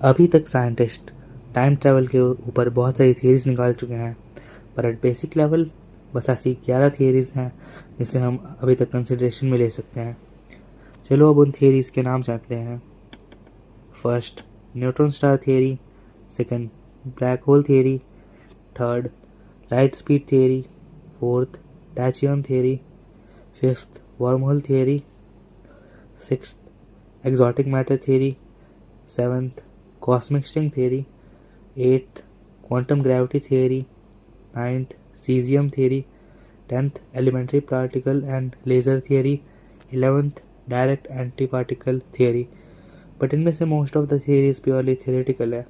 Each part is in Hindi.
अभी तक साइंटिस्ट टाइम ट्रैवल के ऊपर बहुत सारी थियरीज निकाल चुके हैं, पर एट बेसिक लेवल बस ऐसी 11 थियरीज हैं जिसे हम अभी तक कंसिडरेशन में ले सकते हैं। चलो अब उन थियरीज के नाम जानते हैं। First, neutron star theory. Second, black hole theory. Third, light speed theory. Fourth, tachyon theory. Fifth, worm hole theory. Sixth, exotic matter theory. Seventh, cosmic string theory. Eighth, quantum gravity theory. Ninth, cesium theory. 10th, elementary particle and laser theory. 11th, direct antiparticle theory. But इनमें से most of the theories purely theoretical है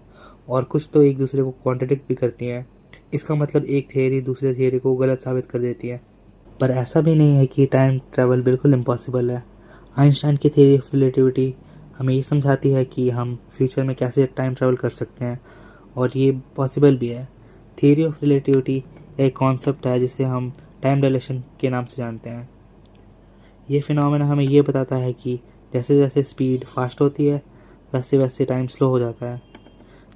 और कुछ तो एक दूसरे को कॉन्ट्रडिक्ट भी करती हैं। इसका मतलब एक थियरी दूसरे थियरी को गलत साबित कर देती है। पर ऐसा भी नहीं है कि टाइम ट्रैवल बिल्कुल इम्पॉसिबल है। आइंस्टाइन की थ्योरी ऑफ रिलेटिविटी हमें ये समझाती है कि हम फ्यूचर में कैसे टाइम ट्रैवल कर सकते हैं और ये पॉसिबल भी है। थ्योरी ऑफ रिलेटिविटी एक कॉन्सेप्ट है जिसे हम टाइम डायलेशन के नाम से जानते हैं। ये फिनोमेना हमें ये बताता है कि जैसे जैसे स्पीड फास्ट होती है वैसे वैसे टाइम स्लो हो जाता है।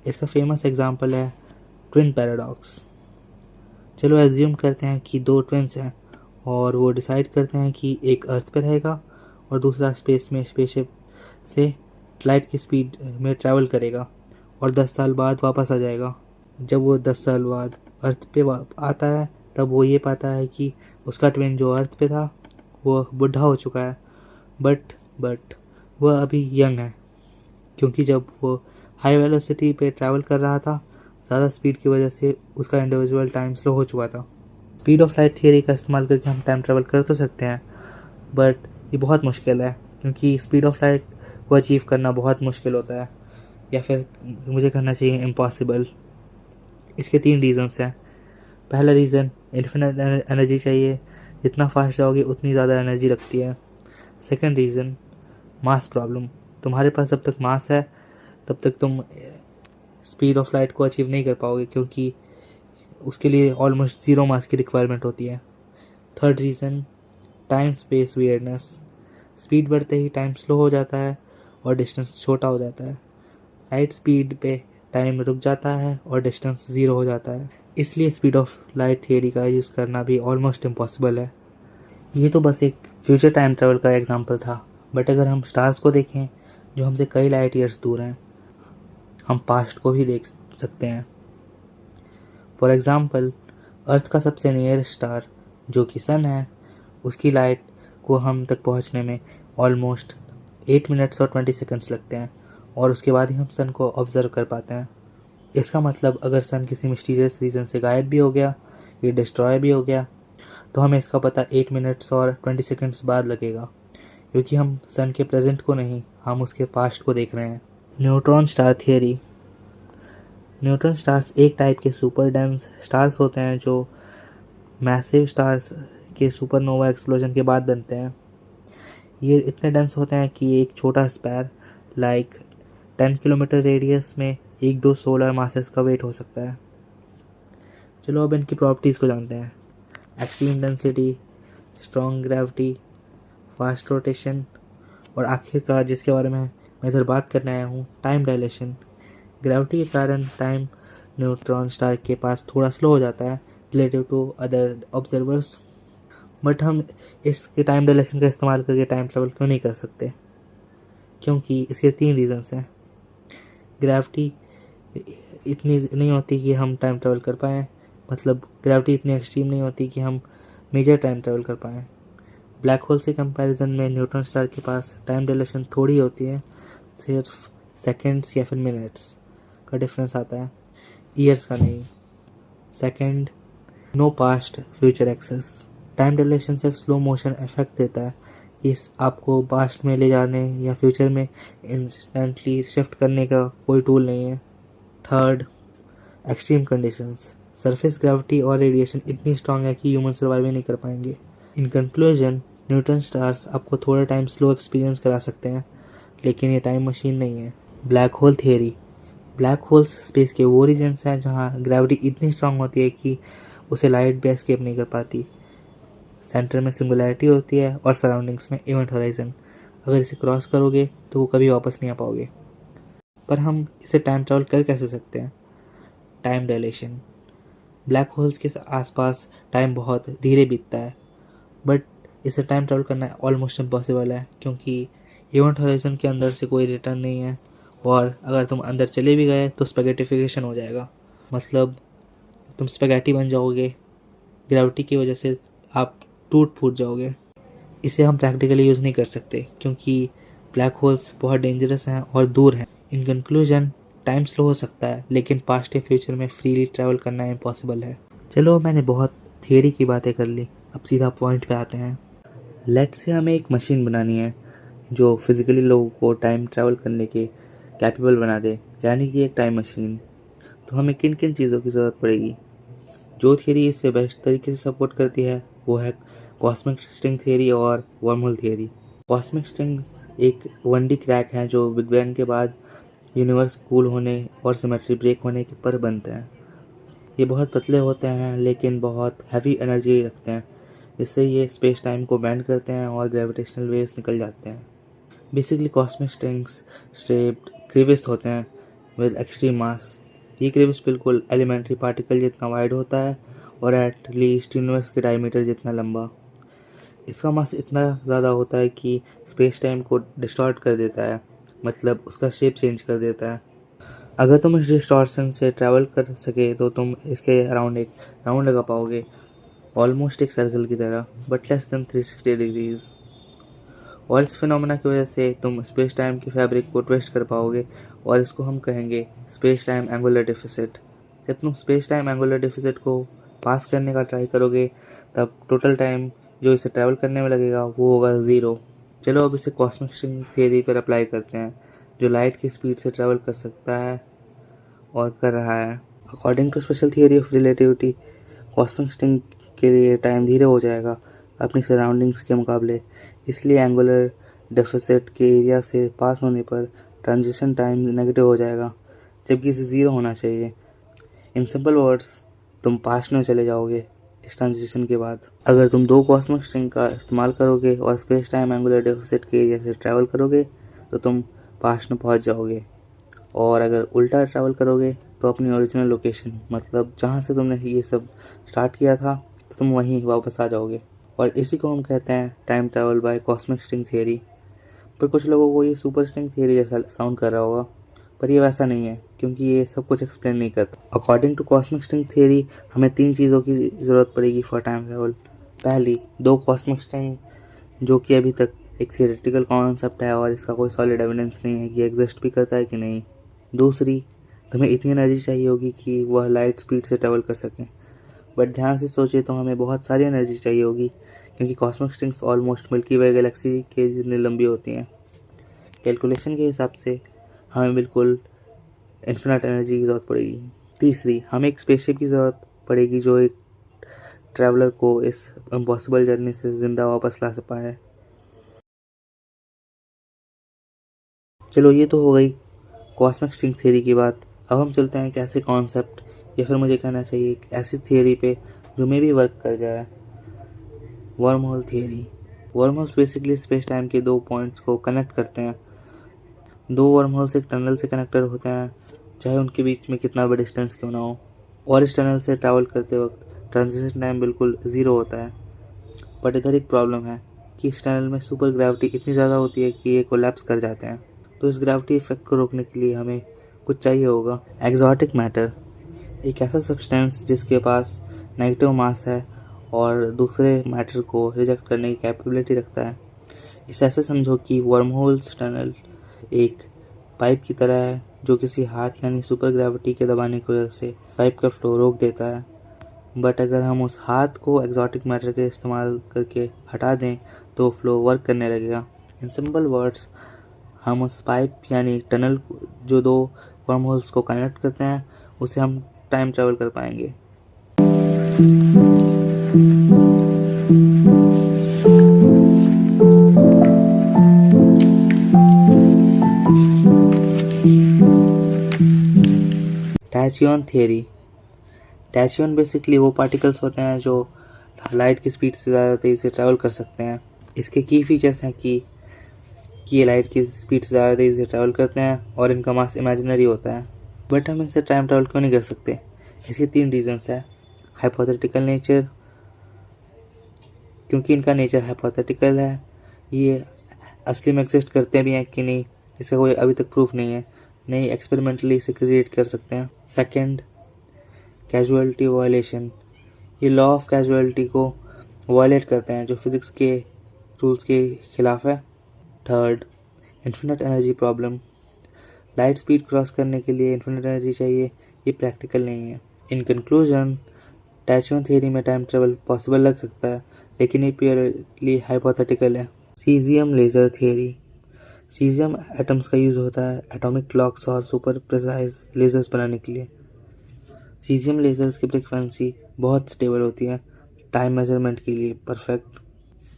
इसका फेमस एग्जांपल है ट्विन पैराडॉक्स। चलो एज्यूम करते हैं कि दो ट्विन्स हैं और वो डिसाइड करते हैं कि एक अर्थ पे रहेगा और दूसरा स्पेस में स्पेसशिप से लाइट की स्पीड में ट्रैवल करेगा और 10 साल बाद वापस आ जाएगा। जब वो 10 साल बाद अर्थ पे आता है तब वो ये पाता है कि उसका ट्विन जो अर्थ पे था वो बूढ़ा हो चुका है, बट वह अभी यंग है, क्योंकि जब वो हाई वेलोसिटी पे ट्रैवल कर रहा था ज़्यादा स्पीड की वजह से उसका इंडिविजुअल टाइम स्लो हो चुका था। स्पीड ऑफ लाइट थियरी का इस्तेमाल करके हम टाइम ट्रैवल कर तो सकते हैं, बट ये बहुत मुश्किल है क्योंकि स्पीड ऑफ लाइट को अचीव करना बहुत मुश्किल होता है, या फिर मुझे कहना चाहिए इम्पॉसिबल। इसके 3 रीज़न्स हैं। पहला रीज़न, इन्फिनिट एनर्जी चाहिए, जितना फास्ट जाओगे उतनी ज़्यादा एनर्जी लगती है। सेकंड रीज़न, मास प्रॉब्लम। तुम्हारे पास जब तक मास है तब तक तुम स्पीड ऑफ लाइट को अचीव नहीं कर पाओगे क्योंकि उसके लिए ऑलमोस्ट ज़ीरो मास की रिक्वायरमेंट होती है। Third reason, time space weirdness. Speed बढ़ते ही टाइम स्लो हो जाता है और डिस्टेंस छोटा हो जाता है। लाइट स्पीड पे टाइम रुक जाता है और डिस्टेंस ज़ीरो हो जाता है, इसलिए स्पीड ऑफ लाइट थियरी का यूज़ करना भी ऑलमोस्ट इम्पॉसिबल है। ये तो बस एक फ्यूचर टाइम ट्रैवल का एग्जांपल था, बट अगर हम स्टार्स को देखें जो हमसे कई लाइट ईयर्स दूर हैं, हम पास्ट को भी देख सकते हैं। फॉर एग्जांपल, अर्थ का सबसे नियरेस्ट स्टार जो कि सन है, उसकी लाइट को हम तक पहुंचने में ऑलमोस्ट 8 मिनट्स और 20 सेकंड्स लगते हैं और उसके बाद ही हम सन को ऑब्जर्व कर पाते हैं। इसका मतलब अगर सन किसी मिस्टीरियस रीज़न से गायब भी हो गया या डिस्ट्रॉय भी हो गया तो हमें इसका पता 8 मिनट्स और 20 सेकंड्स बाद लगेगा, क्योंकि हम सन के प्रेजेंट को नहीं, हम उसके पास्ट को देख रहे हैं। Neutron star theory. Neutron stars एक टाइप के सुपर डेंस स्टार्स होते हैं जो मैसिव स्टार्स के सुपरनोवा एक्सप्लोजन के बाद बनते हैं। ये इतने डेंस होते हैं कि एक छोटा स्पैर लाइक 10 किलोमीटर रेडियस में 1-2 सोलर मासेस का वेट हो सकता है। चलो अब इनकी प्रॉपर्टीज़ को जानते हैं। Extreme density, strong gravity, fast rotation और आखिरकार जिसके बारे में मैं इधर बात करने आया हूँ, टाइम डायलेशन। ग्रेविटी के कारण टाइम न्यूट्रॉन स्टार के पास थोड़ा स्लो हो जाता है relative to other observers, but हम इसके टाइम डायलेशन का इस्तेमाल करके टाइम ट्रैवल क्यों नहीं कर सकते? क्योंकि इसके 3 रीज़न्स हैं। ग्रेविटी इतनी नहीं होती कि हम टाइम ट्रैवल कर पाएँ, मतलब ग्रेविटी इतनी एक्सट्रीम नहीं होती कि हम मेजर टाइम ट्रैवल कर पाएँ। ब्लैक होल से कंपैरिजन में न्यूट्रॉन स्टार के पास टाइम डायलेशन थोड़ी होती है, सिर्फ सेकंड्स या फिर मिनट्स का डिफरेंस आता है, ईयर्स का नहीं। Second, no past future access. Time dilation सिर्फ स्लो मोशन इफेक्ट देता है, इस आपको पास्ट में ले जाने या फ्यूचर में इंस्टेंटली शिफ्ट करने का कोई टूल नहीं है। Third, extreme conditions. Surface gravity और रेडिएशन इतनी स्ट्रांग है कि ह्यूमन सर्वाइव ही नहीं कर पाएंगे। इन कंक्लूजन, न्यूट्रॉन स्टार्स आपको थोड़ा टाइम स्लो एक्सपीरियंस करा सकते हैं, लेकिन ये टाइम मशीन नहीं है। Black hole theory. Black holes space के वो रीजन्स हैं जहाँ ग्रेविटी इतनी स्ट्रांग होती है कि उसे लाइट भी एस्केप नहीं कर पाती। सेंटर में सिंगुलैरिटी होती है और सराउंडिंग्स में इवेंट होराइजन। अगर इसे क्रॉस करोगे तो वो कभी वापस नहीं आ पाओगे। पर हम इसे टाइम ट्रैवल कर कैसे सकते हैं? Time dilation. ब्लैक होल्स के आसपास टाइम बहुत धीरे बीतता है, बट इसे टाइम ट्रैवल करना ऑलमोस्ट इम्पॉसिबल है, क्योंकि इवेंट हॉराइजन के अंदर से कोई रिटर्न नहीं है, और अगर तुम अंदर चले भी गए तो स्पैगेटिफिकेशन हो जाएगा। मतलब तुम स्पैगेटी बन जाओगे, ग्रेविटी की वजह से आप टूट फूट जाओगे। इसे हम प्रैक्टिकली यूज़ नहीं कर सकते, क्योंकि ब्लैक होल्स बहुत डेंजरस हैं और दूर हैं। इन कंक्लूजन, टाइम स्लो हो सकता है, लेकिन पास्ट या फ्यूचर में फ्रीली ट्रैवल करना इम्पॉसिबल है। चलो, मैंने बहुत थियरी की बातें कर ली, अब सीधा पॉइंट पे आते हैं। लेट्स से हमें एक मशीन बनानी है जो फिजिकली लोगों को टाइम ट्रैवल करने के कैपेबल बना दे, यानी कि एक टाइम मशीन। तो हमें किन किन चीज़ों की ज़रूरत पड़ेगी? जो थियरी इससे बेस्ट तरीके से सपोर्ट करती है वो है कॉस्मिक स्ट्रिंग थियरी और वर्महोल थियरी। कॉस्मिक स्ट्रिंग एक 1D क्रैक है जो बिग बैंग के बाद यूनिवर्स कूल होने और सिमेट्री ब्रेक होने के पर बनते हैं। ये बहुत पतले होते हैं लेकिन बहुत हैवी एनर्जी रखते हैं, जिससे ये स्पेस टाइम को बैंड करते हैं और ग्रेविटेशनल वेव्स निकल जाते हैं। बेसिकली कॉस्मिक स्ट्रिंग्स स्ट्रेप्ड क्रीविस होते हैं विद एक्सट्रीम मास। ये क्रीविस बिल्कुल एलिमेंट्री पार्टिकल जितना वाइड होता है और एट लीस्ट यूनिवर्स के डायमीटर जितना लंबा। इसका मास इतना ज़्यादा होता है कि स्पेस टाइम को डिस्टॉर्ट कर देता है, मतलब उसका शेप चेंज कर देता है। अगर तुम इस डिस्टॉर्शन से ट्रैवल कर सके तो तुम इसके अराउंड एक राउंड लगा पाओगे, ऑलमोस्ट एक सर्कल की तरह, बट लेस देन 360 डिग्रीज। और इस फिनोमेना की वजह से तुम स्पेस टाइम की फैब्रिक को ट्विस्ट कर पाओगे, और इसको हम कहेंगे स्पेस टाइम एंगुलर डेफिसिट। जब तुम स्पेस टाइम एंगुलर डेफिसिट को पास करने का ट्राई करोगे, तब टोटल टाइम जो इसे ट्रैवल करने में लगेगा वो होगा 0। चलो अब इसे कॉस्मिक स्ट्रिंग थियरी पर अप्लाई करते हैं, जो लाइट की स्पीड से ट्रैवल कर सकता है और कर रहा है। According to special theory of relativity, cosmic string के लिए टाइम धीरे हो जाएगा अपनी सराउंडिंग्स के मुकाबले, इसलिए एंगुलर डेफिसिट के एरिया से पास होने पर ट्रांजिशन टाइम नेगेटिव हो जाएगा, जबकि इसे 0 होना चाहिए। इन सिंपल वर्ड्स, तुम पास्ट में चले जाओगे इस ट्रांजिशन के बाद। अगर तुम 2 कॉस्मिक स्ट्रिंग का इस्तेमाल करोगे और स्पेस टाइम एंगुलर डेफिसिट के एरिया से ट्रैवल करोगे तो तुम पास्ट में पहुंच जाओगे, और अगर उल्टा ट्रैवल करोगे तो अपनी ओरिजिनल लोकेशन, मतलब जहाँ से तुमने ये सब स्टार्ट किया था, तो तुम वहीं वापस आ जाओगे। और इसी को हम कहते हैं time travel by cosmic string theory. पर कुछ लोगों को ये सुपर स्ट्रिंग थियरी जैसा साउंड कर रहा होगा, पर ये वैसा नहीं है, क्योंकि ये सब कुछ एक्सप्लेन नहीं करता। According to cosmic string theory, हमें 3 चीज़ों की ज़रूरत पड़ेगी फॉर टाइम ट्रैवल। पहली, 2 कॉस्मिक स्ट्रिंग, जो कि अभी तक एक थियरेटिकल कॉन्सेप्ट है और इसका कोई सॉलिड एविडेंस नहीं है कि एग्जिस्ट भी करता है कि नहीं। दूसरी, तुम्हें इतनी एनर्जी चाहिए होगी कि वह लाइट स्पीड से ट्रैवल कर सकें, बट ध्यान से सोचे तो हमें बहुत सारी एनर्जी चाहिए होगी, क्योंकि कॉस्मिक स्ट्रिंग्स ऑलमोस्ट मिल्की वे गैलेक्सी के जितनी लंबी होती हैं। कैलकुलेशन के हिसाब से हमें बिल्कुल इन्फिनिट एनर्जी की ज़रूरत पड़ेगी। तीसरी, हमें एक स्पेसशिप की ज़रूरत पड़ेगी जो एक ट्रैवलर को इस इम्पॉसिबल जर्नी से ज़िंदा वापस ला पाए। चलो, ये तो हो गई कॉस्मिक स्ट्रिंग थियरी की बात। अब हम चलते हैं एक ऐसे कॉन्सेप्ट, या फिर मुझे कहना चाहिए एक ऐसी थियरी पे जो मे भी वर्क कर जाए, worm hole theory. Worm holes basically space time के 2 पॉइंट्स को कनेक्ट करते हैं। 2 वर्म होल्स एक टनल से कनेक्टेड होते हैं, चाहे उनके बीच में कितना भी डिस्टेंस क्यों ना हो, और इस टनल से ट्रैवल करते वक्त ट्रांजिशन टाइम बिल्कुल 0 होता है। बट इधर एक प्रॉब्लम है कि इस टनल में सुपर ग्रेविटी इतनी ज़्यादा होती है कि ये कोलैप्स कर जाते हैं। तो इस ग्रेविटी इफेक्ट को रोकने के लिए हमें कुछ चाहिए होगा, एक्सोटिक मैटर, एक ऐसा सब्सटेंस जिसके पास नेगेटिव मास है और दूसरे मैटर को रिजेक्ट करने की कैपेबिलिटी रखता है। इसे ऐसे समझो कि वर्महोल्स टनल एक पाइप की तरह है जो किसी हाथ यानी सुपर ग्रेविटी के दबाने की वजह से पाइप का फ्लो रोक देता है। बट अगर हम उस हाथ को एक्सोटिक मैटर के इस्तेमाल करके हटा दें तो फ्लो वर्क करने लगेगा। इन सिंपल वर्ड्स, हम उस पाइप यानी टनल जो 2 वर्म होल्स को कनेक्ट करते हैं, उसे हम टाइम ट्रैवल कर पाएंगे। टैचियन थियरी। टैचियन बेसिकली वो पार्टिकल्स होते हैं जो लाइट की स्पीड से ज़्यादा तेज़ी से ट्रैवल कर सकते हैं। इसके की फीचर्स हैं कि कि ये लाइट की स्पीड से ज़्यादा तेज़ी से ट्रैवल करते हैं और इनका मास इमेजिनरी होता है। बट हम इनसे टाइम ट्रैवल क्यों नहीं कर सकते? इसके 3 रीजंस है। हाइपोथेटिकल नेचर, क्योंकि इनका नेचर हाइपोथेटिकल है, ये असली में एग्जिस्ट करते भी हैं कि नहीं इसका कोई अभी तक प्रूफ नहीं है, नहीं एक्सपेरिमेंटली इसे क्रिएट कर सकते हैं। सेकंड, कैजुअलिटी वायलेशन, ये लॉ ऑफ कैजुअलिटी को वायलेट करते हैं जो फिजिक्स के रूल्स के खिलाफ है। Third, infinite energy problem, light speed cross करने के लिए इन्फिनिट एनर्जी चाहिए, ये प्रैक्टिकल नहीं है। इन कंक्लूजन, टैचुअन थ्योरी में टाइम ट्रेवल पॉसिबल लग सकता है, लेकिन ये प्योरली हाइपोथेटिकल है। Caesium laser theory, caesium atoms का यूज़ होता है एटॉमिक क्लॉक्स और सुपर प्रिसाइज लेज़र्स बनाने के लिए। सीजियम लेज़र्स की फ्रिक्वेंसी बहुत स्टेबल होती है, टाइम मेजरमेंट के लिए परफेक्ट।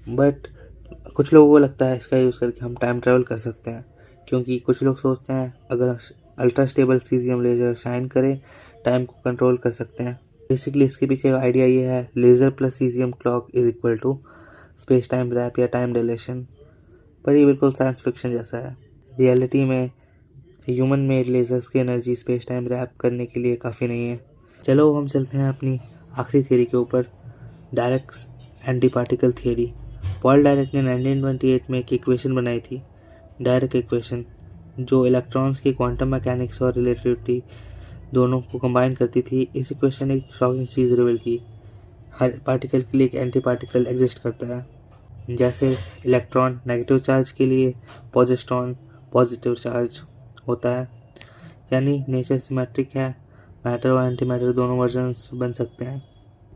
बट कुछ लोगों को लगता है इसका यूज़ करके हम टाइम ट्रैवल कर सकते हैं, क्योंकि कुछ लोग सोचते हैं अगर ultra stable caesium laser shine करे टाइम को कंट्रोल कर सकते हैं। बेसिकली इसके पीछे का आइडिया ये है, laser plus caesium clock is equal to space time warp या टाइम डिलेशन। पर ये बिल्कुल साइंस फिक्शन जैसा है। रियलिटी में ह्यूमन मेड लेज़र्स की एनर्जी स्पेस टाइम रैप करने के लिए काफ़ी नहीं है। चलो हम चलते हैं अपनी आखिरी थ्योरी के ऊपर, direct anti particle theory. Paul direct ने 1928 में एक इक्वेशन बनाई थी, डायरेक्ट इक्वेशन, जो इलेक्ट्रॉन्स की क्वांटम मैकेनिक्स और रिलेटिविटी दोनों को कंबाइन करती थी। इस इक्वेशन ने एक शॉकिंग चीज़ रिवील की, हर पार्टिकल के लिए एक एंटी पार्टिकल एग्जिस्ट करता है। जैसे इलेक्ट्रॉन नेगेटिव चार्ज के लिए पॉजिट्रॉन पॉजिटिव चार्ज होता है, यानी नेचर सिमेट्रिक है, मैटर और एंटी मैटर दोनों वर्जन्स बन सकते हैं।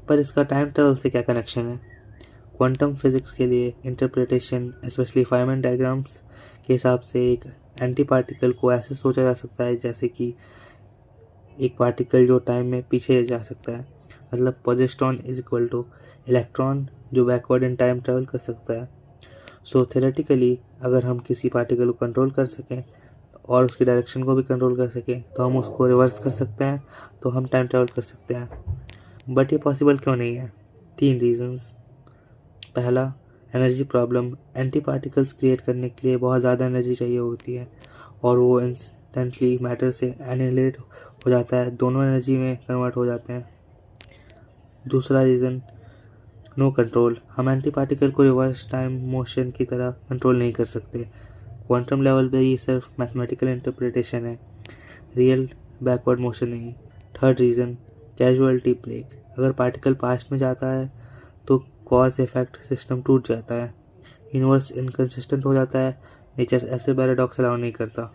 पर इसका टाइम ट्रैवल से क्या कनेक्शन है? क्वांटम फिजिक्स के लिए इंटरप्रिटेशन, स्पेशली फाइनमैन डायग्राम्स के हिसाब से एक एंटी पार्टिकल को ऐसे सोचा जा सकता है जैसे कि एक पार्टिकल जो टाइम में पीछे जा सकता है, मतलब positron is equal two electron जो बैकवर्ड इन टाइम ट्रैवल कर सकता है। सो थ्योरेटिकली अगर हम किसी पार्टिकल को कंट्रोल कर सकें और उसकी डायरेक्शन को भी कंट्रोल कर सकें तो हम उसको रिवर्स कर सकते हैं, तो हम टाइम ट्रैवल कर सकते हैं। बट ये पॉसिबल क्यों नहीं है? 3 रीजंस। पहला, energy problem, anti particles create करने के लिए बहुत ज़्यादा एनर्जी चाहिए होती है और वो इंस्टेंटली मैटर से एनिहिलेट हो जाता है, दोनों एनर्जी में कन्वर्ट हो जाते हैं। दूसरा रीज़न, नो कंट्रोल, हम एंटी पार्टिकल को रिवर्स टाइम मोशन की तरह कंट्रोल नहीं कर सकते। क्वांटम लेवल पे ये सिर्फ मैथमेटिकल इंटरप्रिटेशन है, रियल बैकवर्ड मोशन नहीं। थर्ड रीज़न, कैजुअलिटी ब्रेक, अगर पार्टिकल पास्ट में जाता है तो कॉज इफेक्ट सिस्टम टूट जाता है, यूनिवर्स इनकंसिस्टेंट हो जाता है, नेचर ऐसे पैराडॉक्स अलाउ नहीं करता।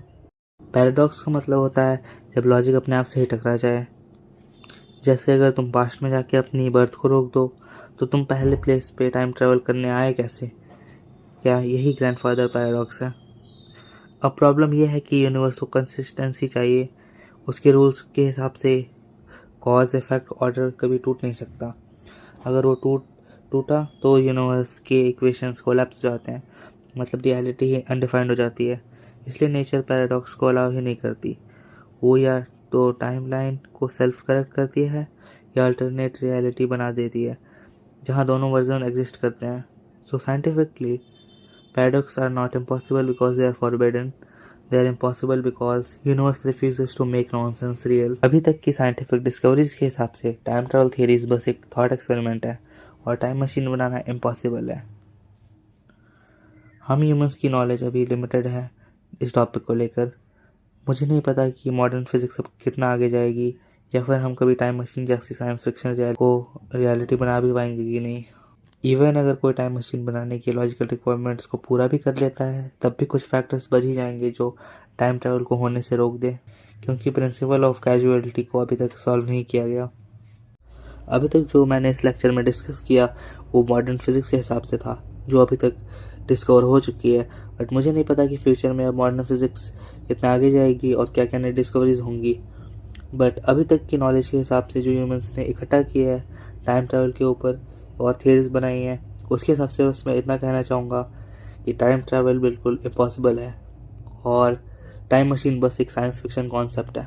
पैराडॉक्स का मतलब होता है जब लॉजिक अपने आप से ही टकरा जाए। जैसे अगर तुम पास्ट में जाके अपनी बर्थ को रोक दो तो तुम पहले प्लेस पे टाइम ट्रैवल करने आए कैसे? क्या यही ग्रैंडफादर पैराडॉक्स है? अब प्रॉब्लम यह है कि यूनिवर्स को कंसिस्टेंसी चाहिए, उसके रूल्स के हिसाब से कॉज इफेक्ट ऑर्डर कभी टूट नहीं सकता। अगर वो टूटा तो यूनिवर्स के इक्वेशंस कोलैप्स हो जाते हैं, मतलब रियलिटी ही अनडिफाइंड हो जाती है। इसलिए नेचर पैराडॉक्स को अलाउ ही नहीं करती। वो या तो टाइमलाइन को सेल्फ करेक्ट करती है या अल्टरनेट रियलिटी बना देती है जहाँ दोनों वर्जन एग्जिस्ट करते हैं। So scientifically paradox are not impossible because they are forbidden, they are impossible because universe refuses to make nonsense real. अभी तक की साइंटिफिक डिस्कवरीज के हिसाब से टाइम ट्रैवल थियरीज बस एक थॉट एक्सपेरिमेंट है और टाइम मशीन बनाना इम्पॉसिबल है। हम ह्यूमंस की नॉलेज अभी लिमिटेड है इस टॉपिक को लेकर। मुझे नहीं पता कि मॉडर्न फिजिक्स अब कितना आगे जाएगी या फिर हम कभी टाइम मशीन जैसी साइंस फिक्शन को रियलिटी बना भी पाएंगे कि नहीं। इवन अगर कोई टाइम मशीन बनाने की लॉजिकल रिक्वायरमेंट्स को पूरा भी कर लेता है तब भी कुछ फैक्टर्स बच ही जाएंगे जो टाइम ट्रैवल को होने से रोक दे, क्योंकि प्रिंसिपल ऑफ कैजुअलिटी को अभी तक सॉल्व नहीं किया गया। अभी तक जो मैंने इस लेक्चर में डिस्कस किया वो मॉडर्न फिजिक्स के हिसाब से था जो अभी तक डिस्कवर हो चुकी है, बट मुझे नहीं पता कि फ्यूचर में अब मॉडर्न फिजिक्स कितना आगे जाएगी और क्या क्या नई डिस्कवरीज होंगी। बट अभी तक की नॉलेज के हिसाब से जो ह्यूमंस ने इकट्ठा किया है टाइम ट्रैवल के ऊपर और थियरीज बनाई हैं, उसके हिसाब से बस मैं इतना कहना चाहूँगा कि टाइम ट्रैवल बिल्कुल इम्पॉसिबल है और टाइम मशीन बस एक साइंस फिक्शन कॉन्सेप्ट है।